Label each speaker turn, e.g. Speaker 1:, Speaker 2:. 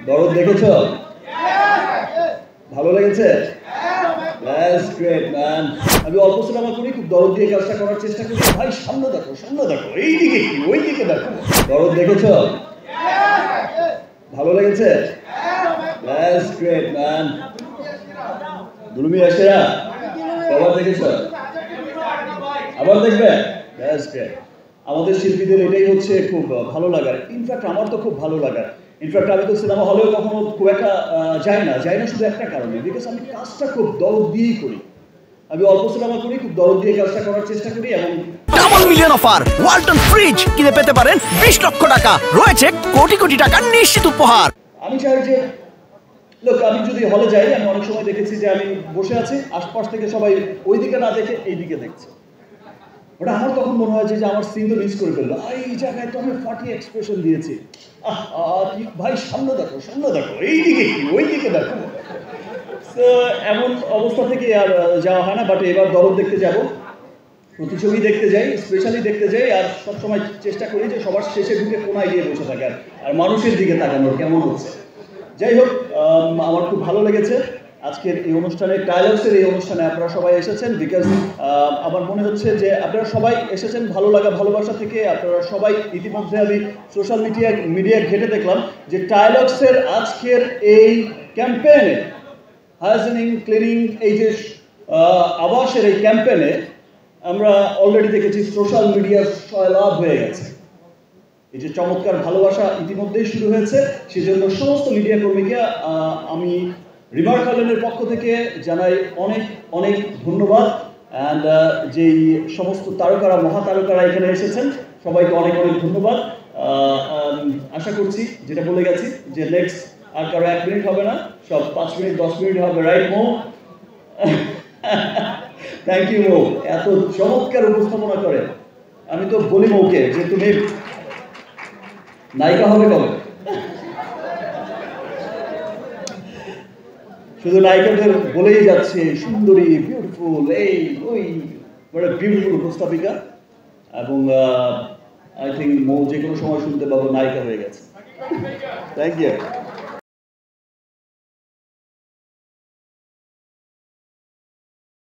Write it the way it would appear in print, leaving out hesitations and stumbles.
Speaker 1: দরদ দেখেছো? ভালো লেগেছে? That's great man. আমি অল্প সিনেমা করি, খুব দরদ দিয়ে কাজটা করার চেষ্টা করি। ভাই সামনে দেখো, এইদিকে কি ওইদিকে দেখো। দরদ দেখেছো? ভালো লেগেছে? That's great man. দুলুমি আসেরা কবার দেখেছো? আবার দেখবে? That's great. আমাদের শিল্পীদের এটাই হচ্ছে খুব ভালো লাগার। ইনফ্যাক্ট আমার তো খুব ভালো লাগার। ইনফ্যাক্ট আমি তো সিনেমা হলেও কখনো খুব একটা যাই না শুধু একটা কারণে, বিকজ আমি কাজটা খুব দরদ দিয়েই করি। আমি অল্প সিনেমা করি, খুব দরদ দিয়ে কাজটা করার চেষ্টা করি। এবং
Speaker 2: double million offer Walton fridge কিনে পেতে পারেন 20 লক্ষ টাকা, রয়েছে কোটি কোটি টাকার নিশ্চিত উপহার।
Speaker 1: আমি চাই যে লোক, আমি যদি হলে যাই, আমি অনেক সময় দেখেছি যে আমি বসে আছি, আশপাশ থেকে সবাই ওই দিকে না দেখে এই দিকে দেখছে। ওটা আমার তখন মনে হয় যে আমার সিন তো মিস করে ফেললো। এই জায়গায় তো আমি ফাটিয়ে এক্সপ্রেশন দিয়েছি। ভাই সামনে দেখো, এইদিকে কি ওইদিকে দেখো। তো এমন অবস্থা থেকে আর যাওয়া হয় না। বাট এবার দরদ দেখতে যাব, প্রতিছবি দেখতে যাই, স্পেশালি দেখতে যাই। আর সবসময় চেষ্টা করি যে সবার শেষে ঢুকে কোনায় গিয়ে বসে থাকার, আর মানুষের দিকে তাকানোর কেমন হচ্ছে। যাই হোক, আমার খুব ভালো লেগেছে আজকের এই অনুষ্ঠানে, ডায়ালগসের এই অনুষ্ঠানে আপনারা সবাই এসেছেন। বিকজ আমার মনে হচ্ছে যে আপনারা সবাই এসেছেন ভালো লাগা ভালোবাসা থেকে। আপনারা সবাই ইতিমধ্যে আমি সোশ্যাল মিডিয়া ঘেটে দেখলাম যে ডায়ালগসের আজকের এই ক্যাম্পেইনে, হাইজিনিং ক্লিনিং, এই যে আবাসের এই ক্যাম্পেইনে আমরা অলরেডি দেখেছি সোশ্যাল মিডিয়ার সয়লাভ হয়ে গেছে। এই যে চমৎকার ভালোবাসা ইতিমধ্যেই শুরু হয়েছে, সেজন্য সমস্ত মিডিয়া কর্মীকে আমি রিমার্ক আইল্যান্ডের পক্ষ থেকে জানাই অনেক অনেক ধন্যবাদ। অ্যান্ড যেই সমস্ত তারকারা, মহাতারকারা এখানে এসেছেন, সবাইকে অনেক অনেক ধন্যবাদ। আশা করছি, যেটা বলে গেছি, যে নেক্সট আর কারো 1 মিনিট হবে না, সব 5 মিনিট 10 মিনিট হবে। রাইট মো? থ্যাংক ইউ মো, এত চমৎকার উপস্থাপনা করে। আমি তো বলি মৌকে যে তুমি নায়িকা হবে কবে? শুধু নায়িকাদের বলেই যাচ্ছে সুন্দরী, বিউটিফুল, এই ওই, বড় বিউটিফুল উপস্থাপিকা। এবং আই থিঙ্ক মৌ যে কোনো সময় শুনতে পাবো নায়িকা হয়ে গেছে। Thank you.